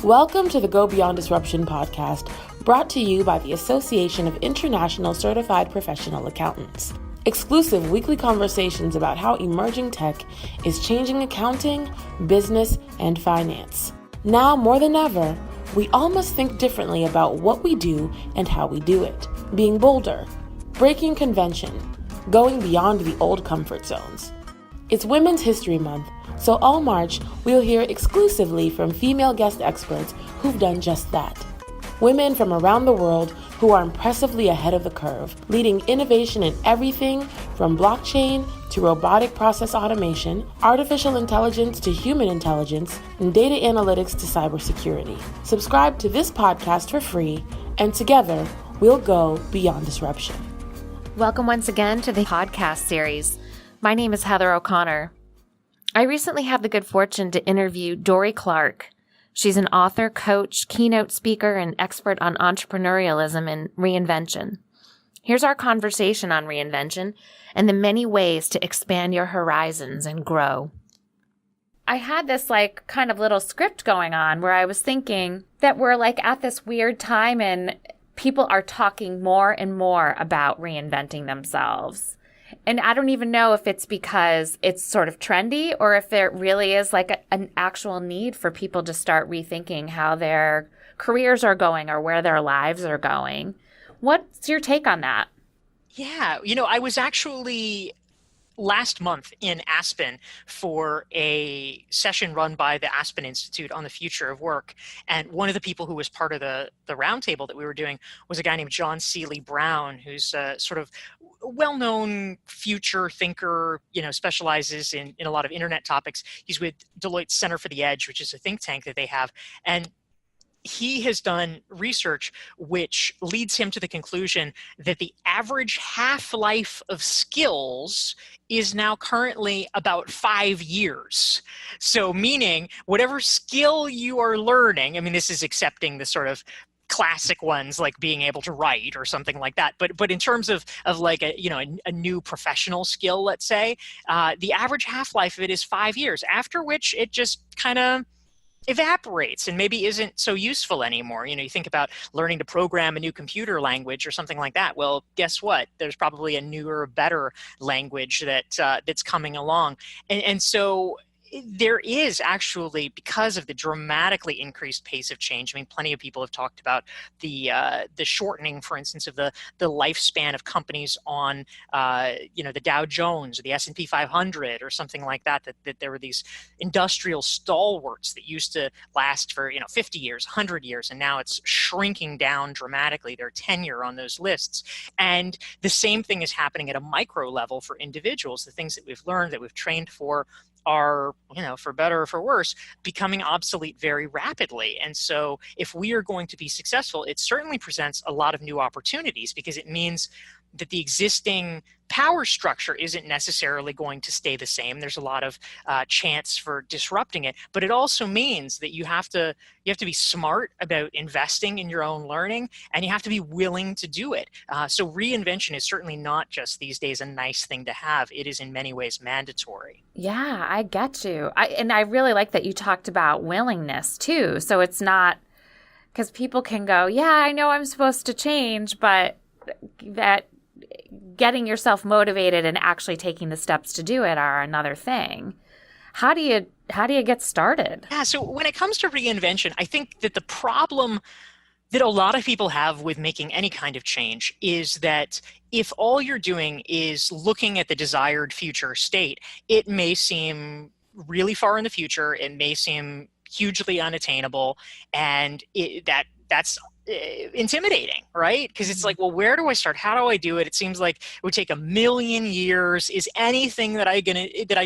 Welcome to the Go Beyond Disruption podcast, brought to you by the Association of International Certified Professional Accountants. Exclusive weekly conversations about how emerging tech is changing accounting, business, and finance. Now more than ever, we all must think differently about what we do and how we do it. Being bolder, breaking convention, going beyond the old comfort zones. It's Women's History Month, so all March, we'll hear exclusively from female guest experts who've done just that. Women from around the world who are impressively ahead of the curve, leading innovation in everything from blockchain to robotic process automation, artificial intelligence to human intelligence, and data analytics to cybersecurity. Subscribe to this podcast for free, and together, we'll go beyond disruption. Welcome once again to the podcast series. My name is Heather O'Connor. I recently had the good fortune to interview Dorie Clark. She's an author, coach, keynote speaker, and expert on entrepreneurialism and reinvention. Here's our conversation on reinvention and the many ways to expand your horizons and grow. I had this kind of little script going on where I was thinking that we're at this weird time and people are talking more and more about reinventing themselves. And I don't even know if it's because it's sort of trendy or if there really is an actual need for people to start rethinking how their careers are going or where their lives are going. What's your take on that? Yeah, I was actually last month in Aspen for a session run by the Aspen Institute on the future of work. And one of the people who was part of the roundtable that we were doing was a guy named John Seeley Brown, who's a sort of well-known future thinker, specializes in a lot of internet topics. He's with Deloitte's Center for the Edge, which is a think tank that they have. And he has done research which leads him to the conclusion that the average half-life of skills is now currently about 5 years. So meaning whatever skill you are learning, this is accepting the sort of classic ones like being able to write or something like that. But in terms of a new professional skill, let's say, the average half-life of it is 5 years, after which it just kind of evaporates and maybe isn't so useful anymore. You think about learning to program a new computer language or something like that. Well, guess what? There's probably a newer, better language that's coming along. And so there is actually, because of the dramatically increased pace of change, plenty of people have talked about the shortening, for instance, of the lifespan of companies on, the Dow Jones or the S&P 500 or something like that, that there were these industrial stalwarts that used to last for, 50 years, 100 years, and now it's shrinking down dramatically, their tenure on those lists. And the same thing is happening at a micro level for individuals. The things that we've learned, that we've trained for, are, for better or for worse, becoming obsolete very rapidly. And so if we are going to be successful, it certainly presents a lot of new opportunities, because it means that the existing power structure isn't necessarily going to stay the same. There's a lot of chance for disrupting it, but it also means that you have to be smart about investing in your own learning, and you have to be willing to do it. So reinvention is certainly not just these days a nice thing to have. It is in many ways mandatory. Yeah, I get you. And I really like that you talked about willingness too. So it's not, because people can go, yeah, I know I'm supposed to change, but that getting yourself motivated and actually taking the steps to do it are another thing. How do you get started? Yeah, so when it comes to reinvention, I think that the problem that a lot of people have with making any kind of change is that if all you're doing is looking at the desired future state, it may seem really far in the future, it may seem hugely unattainable, and that's intimidating, right? Because it's like, well, where do I start? How do I do it? It seems like it would take 1,000,000 years. Is anything that I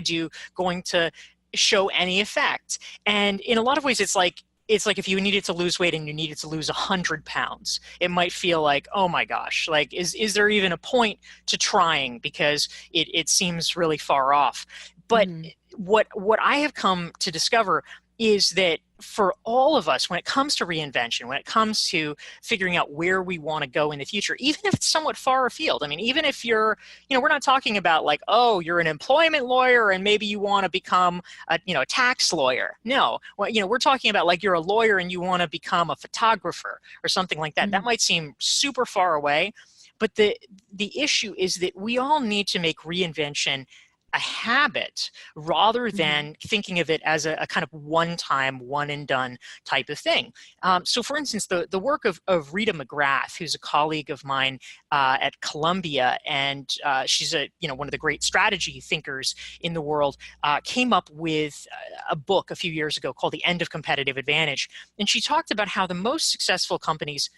do going to show any effect? And in a lot of ways, it's like if you needed to lose weight and you needed to lose 100 pounds, it might feel like, oh my gosh, is there even a point to trying, because it seems really far off. But what I have come to discover is that for all of us, when it comes to reinvention, when it comes to figuring out where we want to go in the future, even if it's somewhat far afield, I mean, even if you're, we're not talking about like, oh, you're an employment lawyer and maybe you want to become a tax lawyer. No, well, we're talking about like you're a lawyer and you want to become a photographer or something like that. Mm-hmm. That might seem super far away, but the issue is that we all need to make reinvention a habit rather than thinking of it as a kind of one-time, one-and-done type of thing. So for instance, the work of Rita McGrath, who's a colleague of mine at Columbia, and she's one of the great strategy thinkers in the world, came up with a book a few years ago called The End of Competitive Advantage. And she talked about how the most successful companies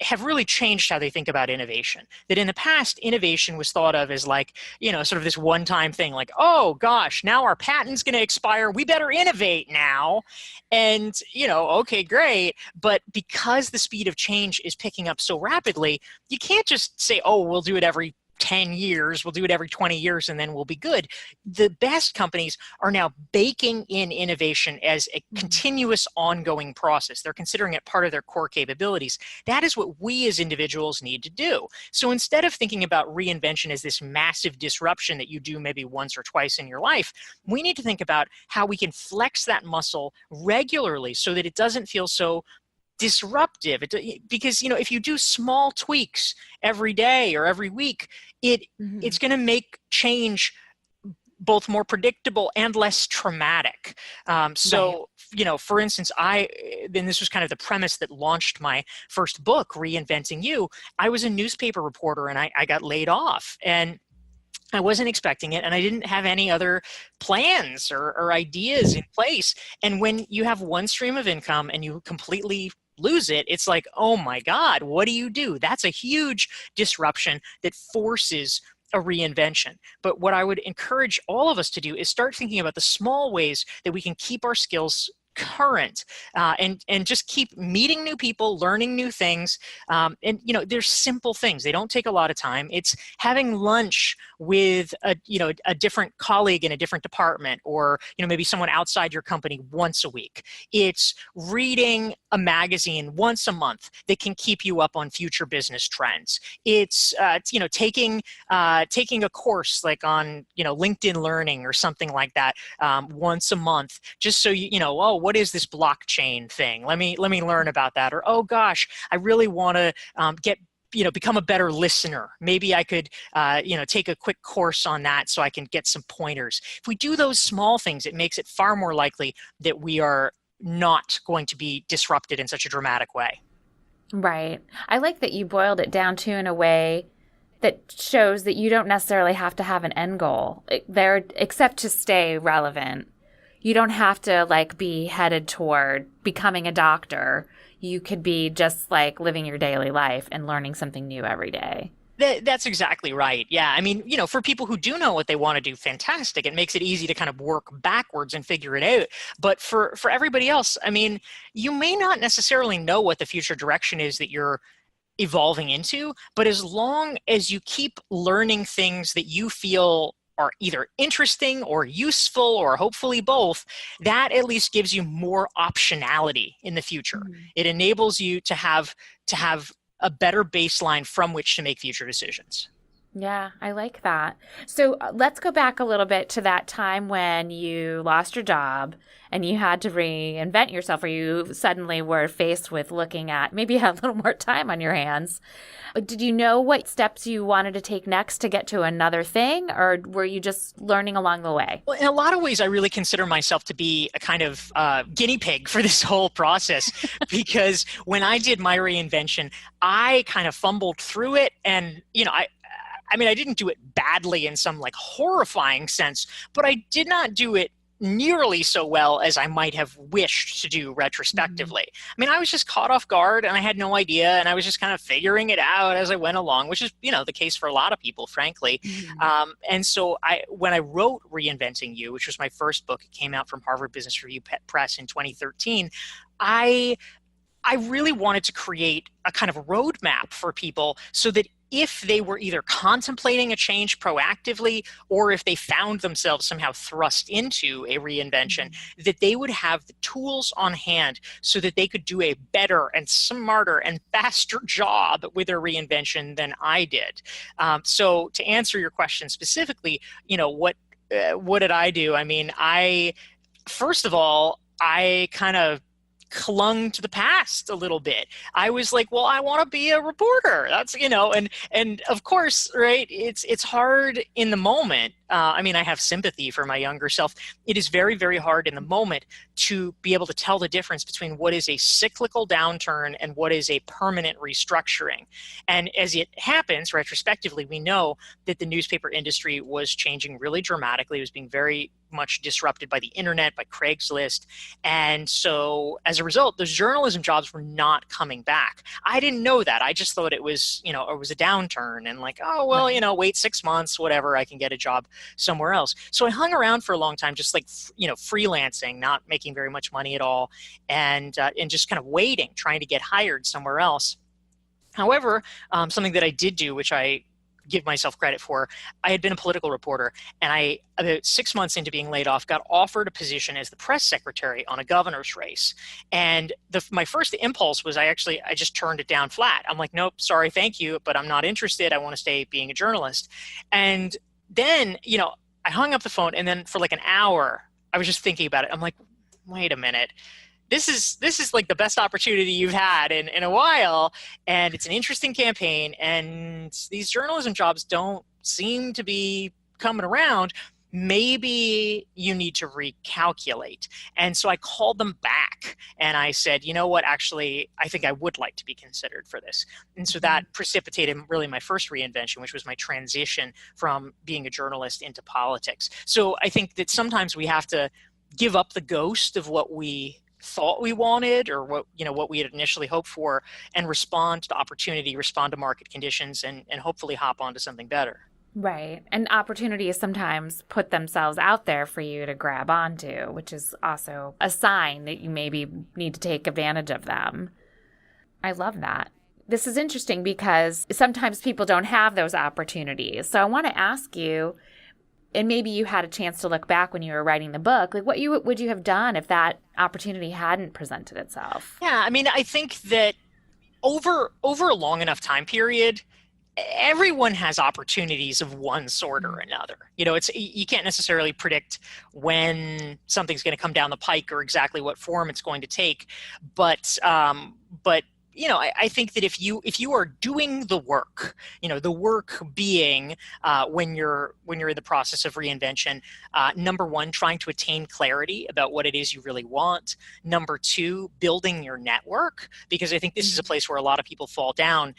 have really changed how they think about innovation. That in the past, innovation was thought of as like, sort of this one-time thing, like, oh gosh, now our patent's going to expire, we better innovate now. And, okay, great. But because the speed of change is picking up so rapidly, you can't just say, oh, we'll do it every 10 years, we'll do it every 20 years, and then we'll be good. The best companies are now baking in innovation as a continuous ongoing process. They're considering it part of their core capabilities. That is what we as individuals need to do. So instead of thinking about reinvention as this massive disruption that you do maybe once or twice in your life, we need to think about how we can flex that muscle regularly so that it doesn't feel so disruptive. Because if you do small tweaks every day or every week, it's going to make change both more predictable and less traumatic. For instance, then this was kind of the premise that launched my first book, Reinventing You. I was a newspaper reporter and I got laid off, and I wasn't expecting it, and I didn't have any other plans or ideas in place. And when you have one stream of income and you completely lose it, it's like, oh my God, what do you do? That's a huge disruption that forces a reinvention. But what I would encourage all of us to do is start thinking about the small ways that we can keep our skills current and just keep meeting new people, learning new things. There's simple things. They don't take a lot of time. It's having lunch with a different colleague in a different department, or maybe someone outside your company once a week. It's reading a magazine once a month that can keep you up on future business trends. It's taking a course like on LinkedIn Learning or something like that once a month, just so what is this blockchain thing? Let me learn about that. Or, oh gosh, I really want to become a better listener. Maybe I could take a quick course on that so I can get some pointers. If we do those small things, it makes it far more likely that we are not going to be disrupted in such a dramatic way. Right. I like that you boiled it down to in a way that shows that you don't necessarily have to have an end goal there, except to stay relevant. You don't have to be headed toward becoming a doctor. You could be just living your daily life and learning something new every day. That's exactly right. Yeah. I mean, for people who do know what they want to do, fantastic. It makes it easy to kind of work backwards and figure it out. But for everybody else, I mean, you may not necessarily know what the future direction is that you're evolving into, but as long as you keep learning things that you feel are either interesting or useful or hopefully both, that at least gives you more optionality in the future. It enables you to have a better baseline from which to make future decisions. Yeah, I like that. So let's go back a little bit to that time when you lost your job and you had to reinvent yourself, or you suddenly were faced with looking at maybe you had a little more time on your hands. Did you know what steps you wanted to take next to get to another thing, or were you just learning along the way? Well, in a lot of ways, I really consider myself to be a kind of guinea pig for this whole process, because when I did my reinvention, I kind of fumbled through it, and I mean, I didn't do it badly in some horrifying sense, but I did not do it nearly so well as I might have wished to do retrospectively. I mean, I was just caught off guard and I had no idea, and I was just kind of figuring it out as I went along, which is, the case for a lot of people, frankly. And so when I wrote Reinventing You, which was my first book, it came out from Harvard Business Review Press in 2013, I really wanted to create a kind of roadmap for people so that if they were either contemplating a change proactively or if they found themselves somehow thrust into a reinvention, that they would have the tools on hand so that they could do a better and smarter and faster job with their reinvention than I did. So to answer your question specifically, what did I do? I mean, first of all, I kind of clung to the past a little bit. I was like, well, I want to be a reporter. That's, and of course, right, it's hard in the moment. I mean, I have sympathy for my younger self. It is very, very hard in the moment to be able to tell the difference between what is a cyclical downturn and what is a permanent restructuring. And as it happens, retrospectively, we know that the newspaper industry was changing really dramatically. It was being very much disrupted by the internet, by Craigslist. And so as a result, those journalism jobs were not coming back. I didn't know that. I just thought it was, it was a downturn and like, oh, well, wait 6 months, whatever, I can get a job somewhere else. So I hung around for a long time, just like, freelancing, not making very much money at all, and just kind of waiting, trying to get hired somewhere else. However, something that I did do, which I give myself credit for, I had been a political reporter, and about 6 months into being laid off, got offered a position as the press secretary on a governor's race. And my first impulse was I just turned it down flat. I'm like, nope, sorry, thank you, but I'm not interested. I want to stay being a journalist. And then, I hung up the phone, and then for like an hour, I was just thinking about it. I'm like, wait a minute. This is like the best opportunity you've had in a while, and it's an interesting campaign, and these journalism jobs don't seem to be coming around. Maybe you need to recalculate. And so I called them back and I said, you know what, actually, I think I would like to be considered for this. And so that precipitated really my first reinvention, which was my transition from being a journalist into politics. So I think that sometimes we have to give up the ghost of what we thought we wanted or what we had initially hoped for, and respond to opportunity, respond to market conditions, and hopefully hop onto something better. Right. And opportunities sometimes put themselves out there for you to grab onto, which is also a sign that you maybe need to take advantage of them. I love that. This is interesting because sometimes people don't have those opportunities. So I want to ask you, and maybe you had a chance to look back when you were writing the book, like what would you have done if that opportunity hadn't presented itself? Yeah, I mean, I think that over a long enough time period, everyone has opportunities of one sort or another. You can't necessarily predict when something's going to come down the pike or exactly what form it's going to take, but I think that if you are doing the work, the work being when you're in the process of reinvention, number one, trying to attain clarity about what it is you really want. Number two, building your network, because I think this is a place where a lot of people fall down,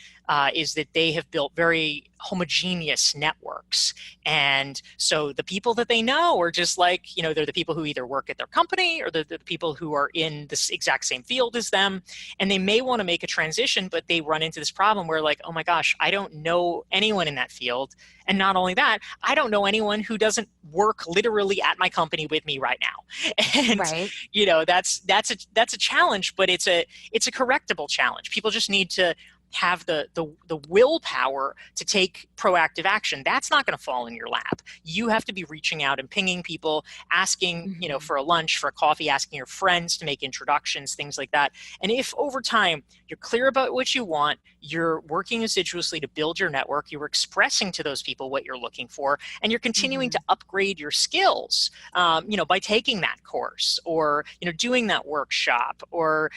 is that they have built very homogeneous networks. And so the people that they know are just like, they're the people who either work at their company or they're the people who are in this exact same field as them. And they may want to make a transition, but they run into this problem where like, oh my gosh, I don't know anyone in that field. And not only that, I don't know anyone who doesn't work literally at my company with me right now. And, right. That's a challenge, but it's a correctable challenge. People just need to have the willpower to take proactive action. That's not going to fall in your lap. You have to be reaching out and pinging people, asking, for a lunch, for a coffee, asking your friends to make introductions, things like that. And if over time you're clear about what you want, you're working assiduously to build your network, you're expressing to those people what you're looking for, and you're continuing to upgrade your skills, by taking that course or, doing that workshop or,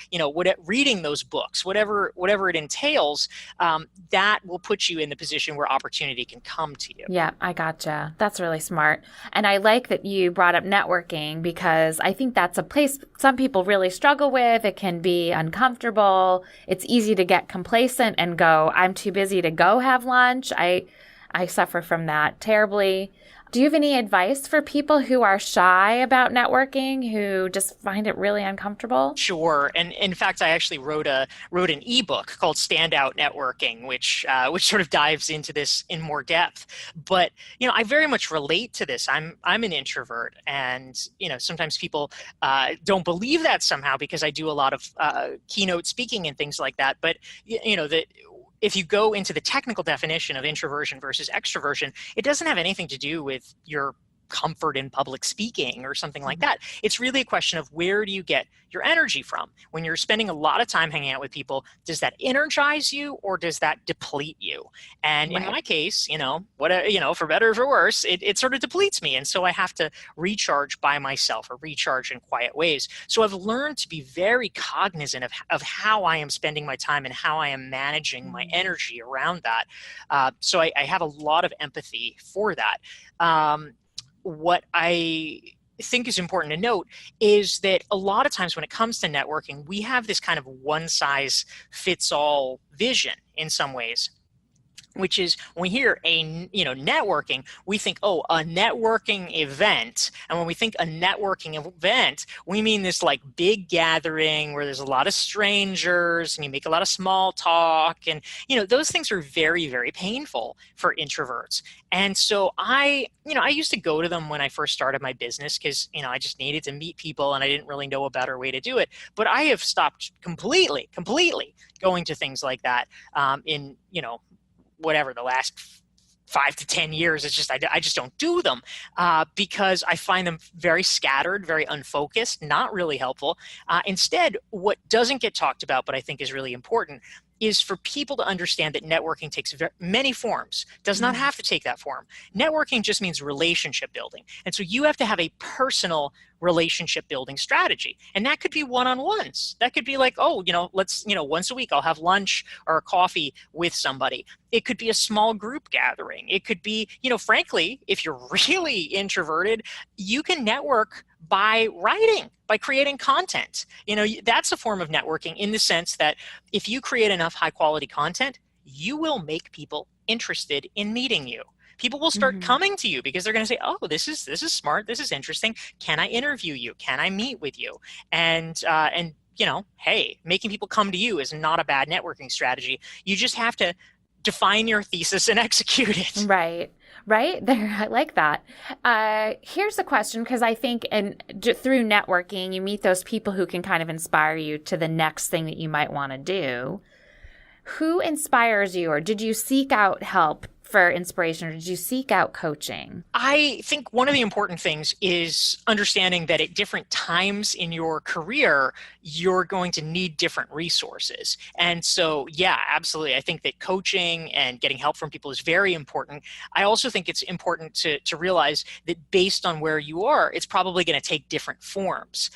reading those books, whatever it entails, that will put you in the position where opportunity can come to you. Yeah, I gotcha. That's really smart. And I like that you brought up networking because I think that's a place some people really struggle with. It can be uncomfortable. It's easy to get complacent and go, I'm too busy to go have lunch. I suffer from that terribly. Do you have any advice for people who are shy about networking, who just find it really uncomfortable? Sure. And in fact, I actually wrote an ebook called Standout Networking, which sort of dives into this in more depth. But, I very much relate to this. I'm an introvert, and, sometimes people don't believe that somehow because I do a lot of keynote speaking and things like that. But, if you go into the technical definition of introversion versus extroversion, it doesn't have anything to do with your comfort in public speaking or something like that. It's really a question of where do you get your energy from? When you're spending a lot of time hanging out with people, does that energize you or does that deplete you? And in my case, for better or for worse, it sort of depletes me. And so I have to recharge by myself or recharge in quiet ways. So I've learned to be very cognizant of how I am spending my time and how I am managing my energy around that. So I have a lot of empathy for that. What I think is important to note is that a lot of times when it comes to networking, we have this kind of one size fits all vision in some ways, which is when we hear networking, we think, oh, a networking event. And when we think a networking event, we mean this like big gathering where there's a lot of strangers and you make a lot of small talk. And, those things are very, very painful for introverts. And so I used to go to them when I first started my business because, I just needed to meet people and I didn't really know a better way to do it. But I have stopped completely going to things like that in whatever the last 5 to 10 years. It's just I just don't do them because I find them very scattered, very unfocused, not really helpful. Instead, what doesn't get talked about, but I think is really important, is for people to understand that networking takes many forms. Does not have to take that form. Networking just means relationship building. And so you have to have a personal relationship building strategy. And that could be one-on-ones. That could be like, let's, once a week I'll have lunch or a coffee with somebody. It could be a small group gathering. It could be, frankly, if you're really introverted, you can network by writing, by creating content. That's a form of networking in the sense that if you create enough high quality content, you will make people interested in meeting you. People will start coming to you because they're going to say, oh, this is smart. This is interesting. Can I interview you? Can I meet with you? And hey, making people come to you is not a bad networking strategy. You just have to define your thesis and execute it. Right there. I like that. Here's a question, because I think through networking, you meet those people who can kind of inspire you to the next thing that you might want to do. Who inspires you, or did you seek out help for inspiration, or did you seek out coaching? I think one of the important things is understanding that at different times in your career, you're going to need different resources. And so, yeah, absolutely. I think that coaching and getting help from people is very important. I also think it's important to realize that based on where you are, it's probably going to take different forms.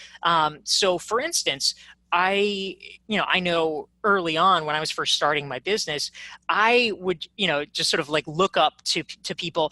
So for instance, I know early on when I was first starting my business, I would, just sort of like look up to people.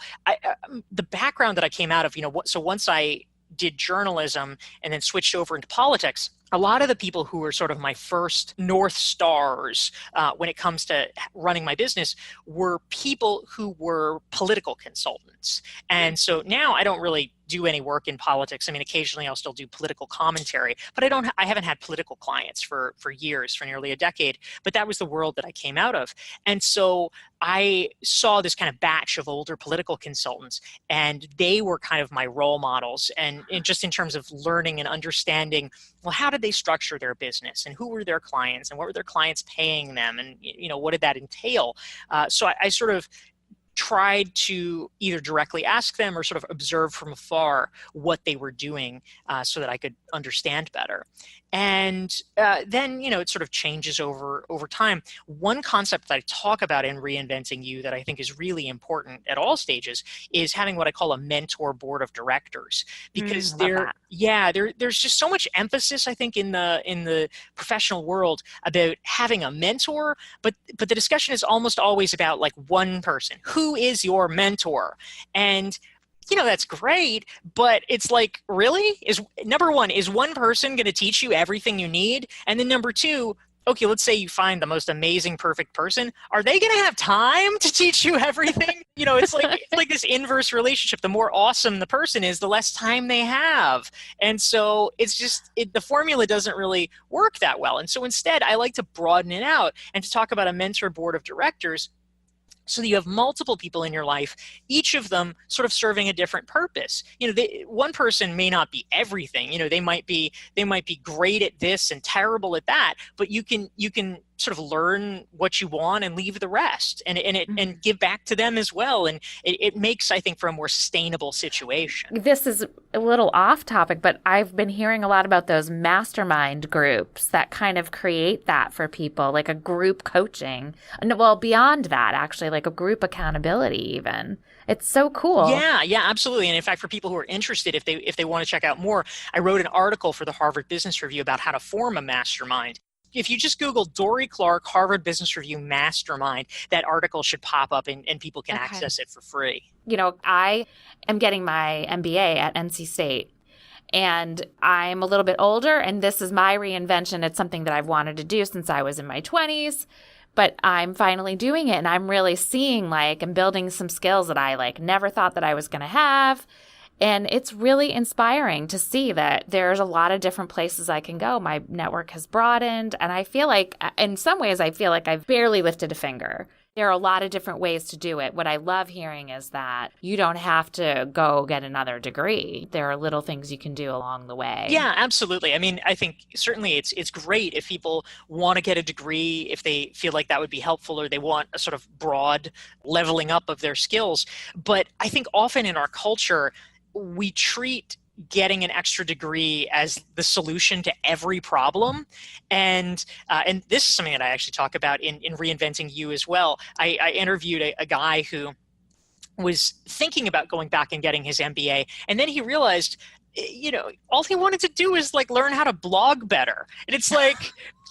The background that I came out of, so once I did journalism and then switched over into politics, a lot of the people who were sort of my first North Stars when it comes to running my business were people who were political consultants. And so now I don't really do any work in politics. I mean, occasionally I'll still do political commentary, but I haven't had political clients for years, for nearly a decade, but that was the world that I came out of. And so I saw this kind of batch of older political consultants, and they were kind of my role models. And just in terms of learning and understanding, well, how did they structure their business, and who were their clients, and what were their clients paying them, and what did that entail? So I sort of tried to either directly ask them or sort of observe from afar what they were doing so that I could understand better. And then, it sort of changes over time. One concept that I talk about in Reinventing You that I think is really important at all stages is having what I call a mentor board of directors, because there's just so much emphasis, I think, in the professional world about having a mentor, but the discussion is almost always about like one person. Who is your mentor? And that's great, but it's like, really? Number one, is one person going to teach you everything you need? And then number two, okay, let's say you find the most amazing, perfect person. Are they going to have time to teach you everything? It's like this inverse relationship. The more awesome the person is, the less time they have. And so it's just, the formula doesn't really work that well. And so instead, I like to broaden it out and to talk about a mentor board of directors, so that you have multiple people in your life, each of them sort of serving a different purpose. One person may not be everything. They might be great at this and terrible at that, but you can sort of learn what you want and leave the rest, and give back to them as well. And it makes, I think, for a more sustainable situation. This is a little off topic, but I've been hearing a lot about those mastermind groups that kind of create that for people, like a group coaching. Well, beyond that, actually, like a group accountability even. It's so cool. Yeah, absolutely. And in fact, for people who are interested, if they want to check out more, I wrote an article for the Harvard Business Review about how to form a mastermind. If you just Google Dorie Clark, Harvard Business Review Mastermind, that article should pop up and people can access it for free. You know, I am getting my MBA at NC State, and I'm a little bit older, and this is my reinvention. It's something that I've wanted to do since I was in my 20s, but I'm finally doing it, and I'm really seeing and building some skills that I never thought that I was going to have. And it's really inspiring to see that there's a lot of different places I can go. My network has broadened, and I feel like, in some ways, I feel like I've barely lifted a finger. There are a lot of different ways to do it. What I love hearing is that you don't have to go get another degree. There are little things you can do along the way. Yeah, absolutely. I mean, I think certainly it's great if people want to get a degree, if they feel like that would be helpful, or they want a sort of broad leveling up of their skills. But I think often in our culture, we treat getting an extra degree as the solution to every problem. And this is something that I actually talk about in Reinventing You as well. I interviewed a guy who was thinking about going back and getting his MBA. And then he realized, all he wanted to do is learn how to blog better. And it's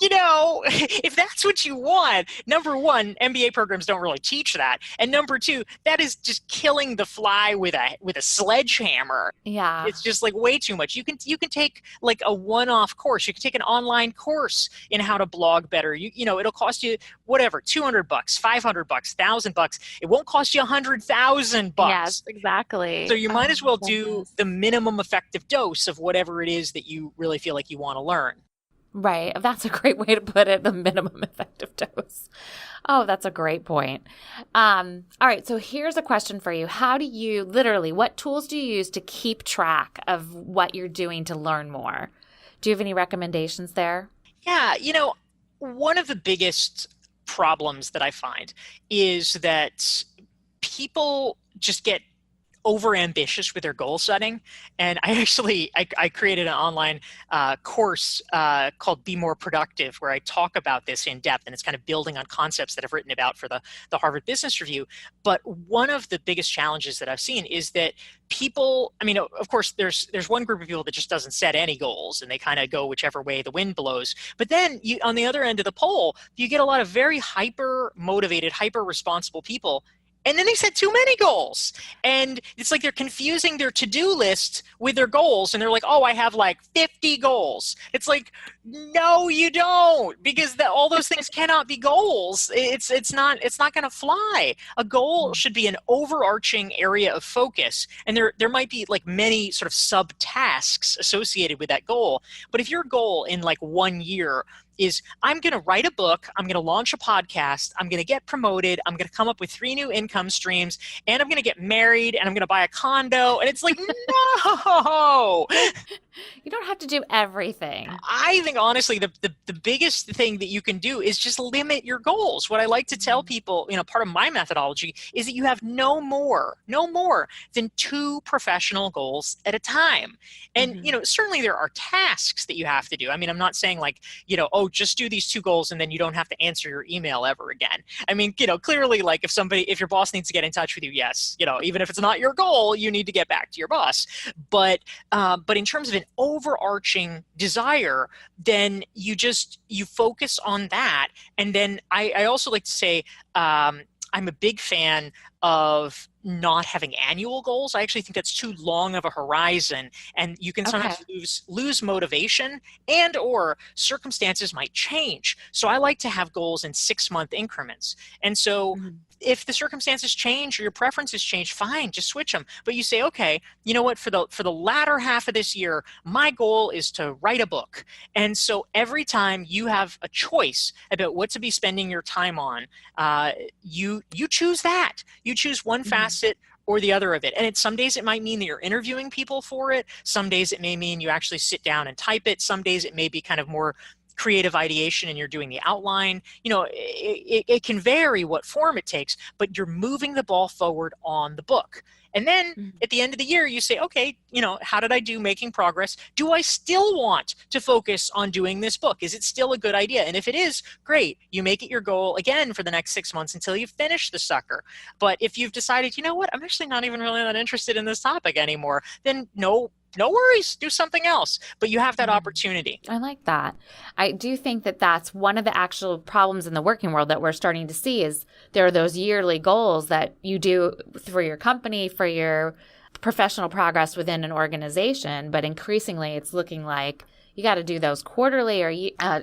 if that's what you want, number one, MBA programs don't really teach that. And number two, that is just killing the fly with a sledgehammer. Yeah. It's just way too much. You can take a one-off course. You can take an online course in how to blog better. It'll cost you whatever, $200, $500, $1,000. It won't cost you $100,000. Yes, exactly. So you might as well do the minimum effective dose of whatever it is that you really feel like you want to learn. Right. That's a great way to put it, the minimum effective dose. Oh, that's a great point. All right. So here's a question for you. What tools do you use to keep track of what you're doing to learn more? Do you have any recommendations there? Yeah. One of the biggest problems that I find is that people just get overambitious with their goal setting. And I created an online course called Be More Productive, where I talk about this in depth, and it's kind of building on concepts that I've written about for the Harvard Business Review. But one of the biggest challenges that I've seen is that people, of course, there's one group of people that just doesn't set any goals, and they kind of go whichever way the wind blows. But then on the other end of the pole, you get a lot of very hyper motivated, hyper responsible people, and then they set too many goals. And it's they're confusing their to-do list with their goals. And they're like, oh, I have 50 goals. It's no, you don't, because all those things cannot be goals. It's not going to fly. A goal should be an overarching area of focus. And there might be many sort of sub-tasks associated with that goal. But if your goal in 1 year is, I'm going to write a book, I'm going to launch a podcast, I'm going to get promoted, I'm going to come up with 3 new income streams, and I'm going to get married, and I'm going to buy a condo. And it's no! You don't have to do everything. I think, honestly, the biggest thing that you can do is just limit your goals. What I like to tell people, part of my methodology, is that you have no more than 2 professional goals at a time. And, certainly there are tasks that you have to do. I'm not saying just do these 2 goals and then you don't have to answer your email ever again. Clearly, if your boss needs to get in touch with you, yes, even if it's not your goal, you need to get back to your boss. But in terms of an overarching desire, then you focus on that. And then I also like to say, I'm a big fan of not having annual goals. I actually think that's too long of a horizon, and you can sometimes lose motivation, and or circumstances might change. So I like to have goals in 6-month increments. And so if the circumstances change or your preferences change, fine, just switch them. But you say, okay, you know what, for the latter half of this year, my goal is to write a book. And so every time you have a choice about what to be spending your time on, you choose that. You choose one facet or the other of it. And some days it might mean that you're interviewing people for it. Some days it may mean you actually sit down and type it. Some days it may be kind of more creative ideation and you're doing the outline. It can vary what form it takes, but you're moving the ball forward on the book. And then at the end of the year, you say, okay, how did I do making progress? Do I still want to focus on doing this book? Is it still a good idea? And if it is, great. You make it your goal again for the next 6 months until you finish the sucker. But if you've decided, you know what, I'm actually not even really that interested in this topic anymore, then no worries, do something else. But you have that opportunity. I like that. I do think that that's one of the actual problems in the working world that we're starting to see is there are those yearly goals that you do for your company, for your professional progress within an organization. But increasingly, it's looking like you got to do those quarterly or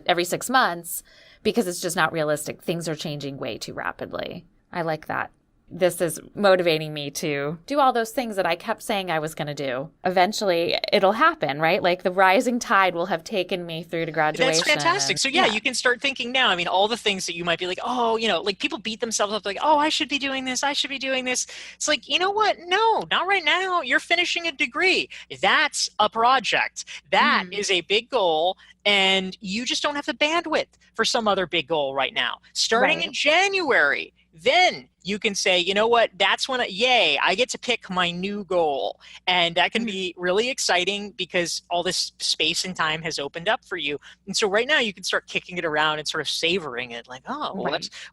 every 6 months because it's just not realistic. Things are changing way too rapidly. I like that. This is motivating me to do all those things that I kept saying I was going to do. Eventually, it'll happen, right? Like the rising tide will have taken me through to graduation. That's fantastic. So you can start thinking now. I mean, all the things that you might be like, like people beat themselves up like, I should be doing this. I should be doing this. It's like, you know what? No, not right now. You're finishing a degree. That's a project. That is a big goal. And you just don't have the bandwidth for some other big goal right now. Starting in January, then you can say, you know what, that's when, I get to pick my new goal. And that can be really exciting because all this space and time has opened up for you. And so right now you can start kicking it around and sort of savoring it like,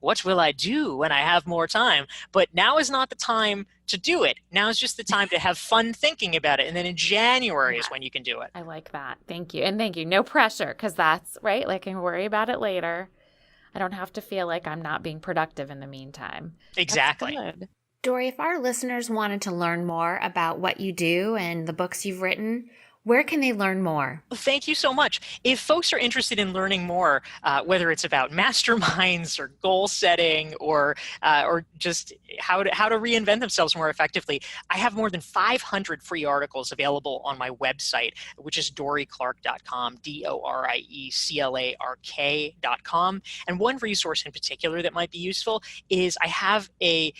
what will I do when I have more time? But now is not the time to do it. Now is just the time to have fun thinking about it. And then in January is when you can do it. I like that. Thank you. And thank you. No pressure because that's right. Like I can worry about it later. I don't have to feel like I'm not being productive in the meantime. Exactly. Dorie, if our listeners wanted to learn more about what you do and the books you've written, where can they learn more? Well, thank you so much. If folks are interested in learning more, whether it's about masterminds or goal setting or just how to reinvent themselves more effectively, I have more than 500 free articles available on my website, which is dorieclark.com, DORIECLARK.com. And one resource in particular that might be useful is I have a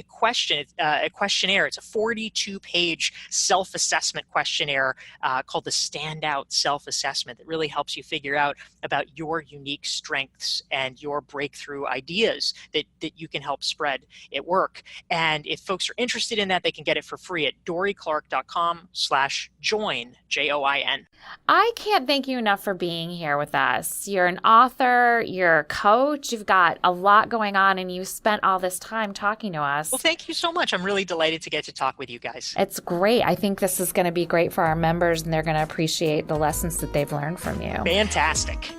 questionnaire. It's a 42-page self-assessment questionnaire called the Standout Self-Assessment that really helps you figure out about your unique strengths and your breakthrough ideas that you can help spread at work. And if folks are interested in that, they can get it for free at dorieclark.com/join, JOIN. I can't thank you enough for being here with us. You're an author, you're a coach, you've got a lot going on, and you spent all this time talking to us. Well, thank you so much. I'm really delighted to get to talk with you guys. It's great. I think this is going to be great for our members, and they're going to appreciate the lessons that they've learned from you. Fantastic.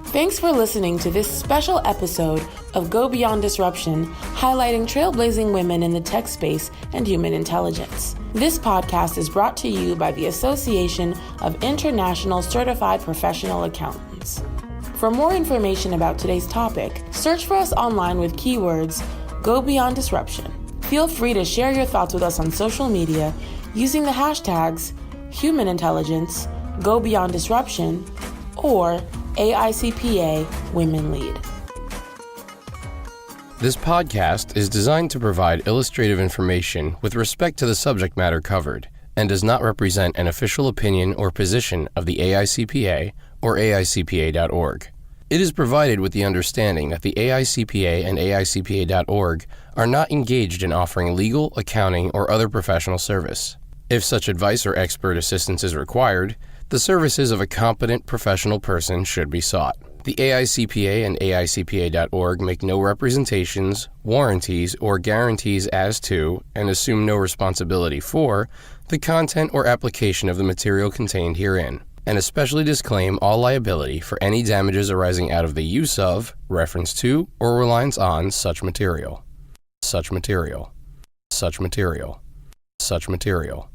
Thanks for listening to this special episode of Go Beyond Disruption, highlighting trailblazing women in the tech space and human intelligence. This podcast is brought to you by the Association of International Certified Professional Accountants. For more information about today's topic, search for us online with keywords Go Beyond Disruption. Feel free to share your thoughts with us on social media using the hashtags Human Intelligence, Go Beyond Disruption, or AICPA Women Lead. This podcast is designed to provide illustrative information with respect to the subject matter covered and does not represent an official opinion or position of the AICPA or AICPA.org. It is provided with the understanding that the AICPA and AICPA.org are not engaged in offering legal, accounting, or other professional service. If such advice or expert assistance is required, the services of a competent professional person should be sought. The AICPA and AICPA.org make no representations, warranties, or guarantees as to, and assume no responsibility for, the content or application of the material contained herein, and especially disclaim all liability for any damages arising out of the use of, reference to, or reliance on such material. Such material. Such material. Such material.